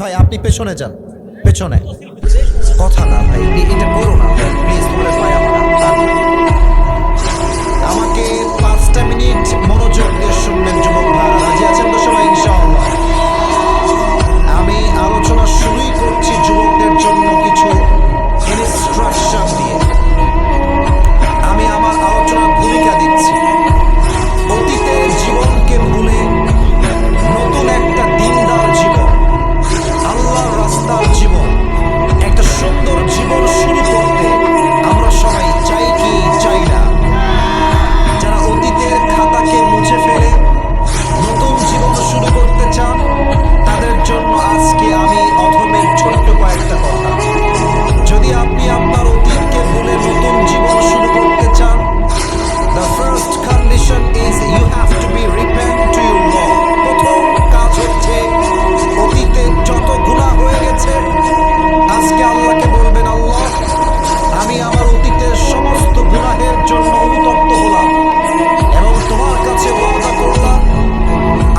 ভাই আপনি পেছনে যান, পেছনে কথা না ভাই, এটা করো না ভাই, প্লিজ বলে ভাই আমাকে 5টা মিনিট মনোযোগ দিয়ে শুনবেন যুবক ভাই, রাজি আছেন তো সবাই ইনশাআল্লাহ? আমি আলোচনা শুরুই করছি যুবকদের জন্য কিছু ইনস্ট্রাকশন দিয়ে। আমি আমার আলোচনার ভূমিকা দিচ্ছি অতীতের জীবনকে ভুলে নতুন একটা দিনদার জীবন, আল্লাহর রাস্তার জীবন, একটা সুন্দর জীবন শুরু করতে আমরা সবাই চাই কি চাই না? যারা অতীতের খাতাকে মুছে ফেলে নতুন জীবন শুরু করতে চান তাদের জন্য আজকে আমি অধমের ছোট্ট কয়েকটা কথা। যদি আপনি আপনার অতীতকে ভুলে নতুন জীবন শুরু করতে চান, the first condition is you have to be repent to your Lord. প্রথম কাজ হচ্ছে অতীতে যত গুনাহ হয়ে গেছে আজকে আল্লাহকে বলবেন, আল্লাহ আমি আমার অতীতের সমস্ত গুনাহের জন্য অনুতপ্ত হলাম এবং তোমার কাছে ওয়াদা করলাম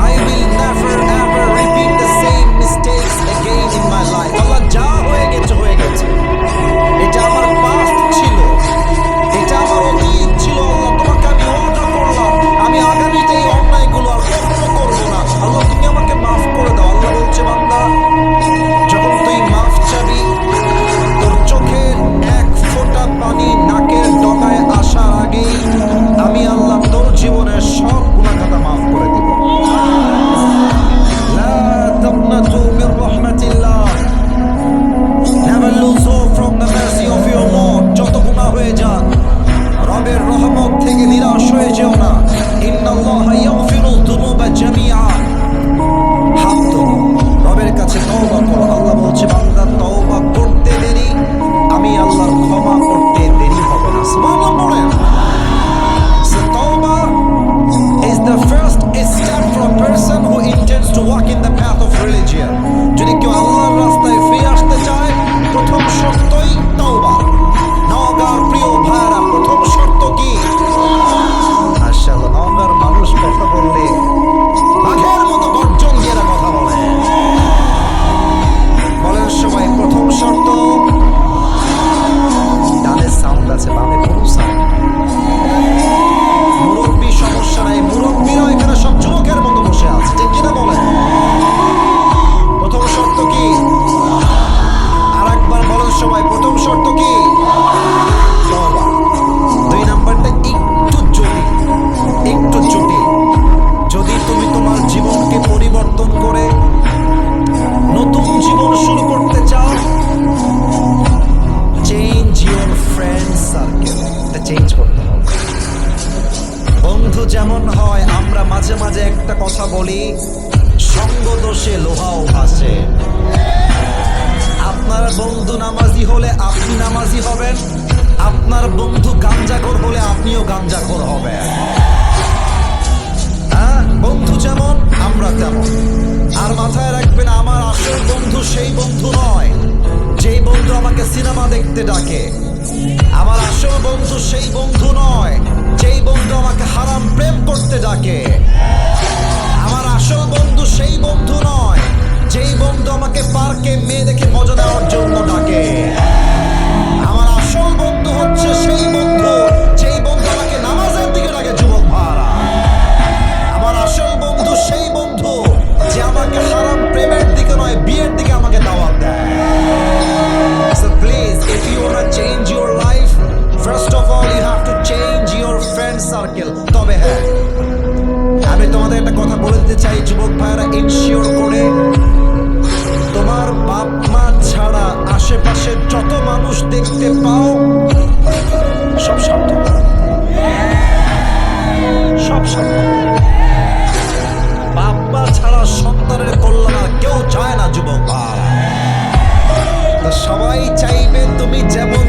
I will never ever repeat the same mistakes again in my life. আল্লাহ যা হয়ে গেছে হয়ে গেছে, এটা আমার পাস্ট ছিল, এটা আমার অতীত ছিল। আল্লাহ তোমাকে আমি ওয়াদা করলাম আমি আগামীতে এই অন্যায়গুলো আর কখনো করবো না। আল্লাহ তুমি আমাকে মাফ করে দাও। আল্লাহ বলছে, বান্দা যখন তুই মাফ চাবি তোর চোখের এক ফোঁটা পানি নাকের ডগায় আসার আগেই আমি আল্লাহ তোর জীবনের সব গুনাহ খাতা মাফ করে দিব। লা তাকনাতু Mir রাহমাতিল্লাহ, never lose hope from the mercy of your Lord. যত গুনাহ হয়ে যাক রবের রহমত থেকে নিরাশ হয়ে যেও না। ইন্নাল্লাহা ইয়াগফিরুয যুনুবা জামিআ, হাত তোলো, রবের কাছে তওবা করো। আল্লাহ বলছে, বান্দা তওবা করতে দেরি, আমি আল্লাহর ক্ষমা করতে দেরি হবে না। সুবহানাল্লাহ বলেন। So tawbah is the first step for a person who intends to walk in the path of religion. যদি কেউ আল্লাহর রাস্তায় ফিরে আসতে চায় প্রথম শর্তই তওবা। নওগাঁর প্রিয় ভাইরা, প্রথম শর্ত কি? মাশাআল্লাহ, নওগাঁর মানুষ কথা বললে বাঘের মতো গর্জন দিয়ে কথা বলে। বলেন সবাই, প্রথম শর্ত। ডানে সাউন্ড আছে, বামে কোনো সাউন্ড। মুরব্বী সমস্যা নাই, মুরব্বীরা এখানে সব যুবকের মতো বসে আছে, ঠিক কিনা বলেন? প্রথম শর্ত কি? আর একবার বলেন সবাই, প্রথম শর্ত কি? তওবা। 2 নাম্বারটা একটু জটিল, একটু জটিল। যদি তুমি তোমার জীবনকে পরিবর্তন করে নতুন জীবন শুরু করতে চাও, চেঞ্জ ইউর ফ্রেন্ড সার্কেল। এটা চেঞ্জ করতে হবে। বন্ধু যেমন হয়, আমরা মাঝে মাঝে একটা কথা বলি, সঙ্গ দোষে লোহাও ভাসে। আপনার বন্ধু নামাজি হলে আপনি নামাজি হবেন, আপনার বন্ধু গাঞ্জাখোর হলে আপনিও গাঞ্জাখোর হবেন। হ্যাঁ, বন্ধু যেমন আমরা তেমন। আর মাথায় রাখবেন, আমার আসল বন্ধু সেই বন্ধু নয় যেই বন্ধু আমাকে সিনেমা দেখতে ডাকে। আমার আসল বন্ধু সেই বন্ধু নয় যেই বন্ধু আমাকে হারাম প্রেম করতে ডাকে। আমার আসল বন্ধু সেই বন্ধু নয় যেই বন্ধু আমাকে পার্কে মেয়ে দেখে মজা দেওয়ার জন্য ডাকে। আমার আসল বন্ধু হচ্ছে সেই বন্ধু যেই বন্ধু আমাকে নামাজের দিকে ডাকে। যুবক ভাড়া, আমার আসল বন্ধু সেই বন্ধু যে আমাকে হারাম প্রেমের দিকে নয় বিয়ের দিকে আমাকে দাওয়াত দেয়। So please, if you want to change your life, first of all you have to change your friend circle. তবে হ্যাঁ, আমি তোমাদের একটা কথা বলে দিতে চাই যুবক ভাইরা, ইনশিওর করে তোমার বাপ মা ছাড়া আশেপাশে যত মানুষ দেখতে পাও সব স্বার্থপর, সব স্বার্থপর। বাপ মা ছাড়া সন্তানের কল্যাণ আর কেউ চায় না যুবক ভাই। সবাই চাইবে তুমি যেমন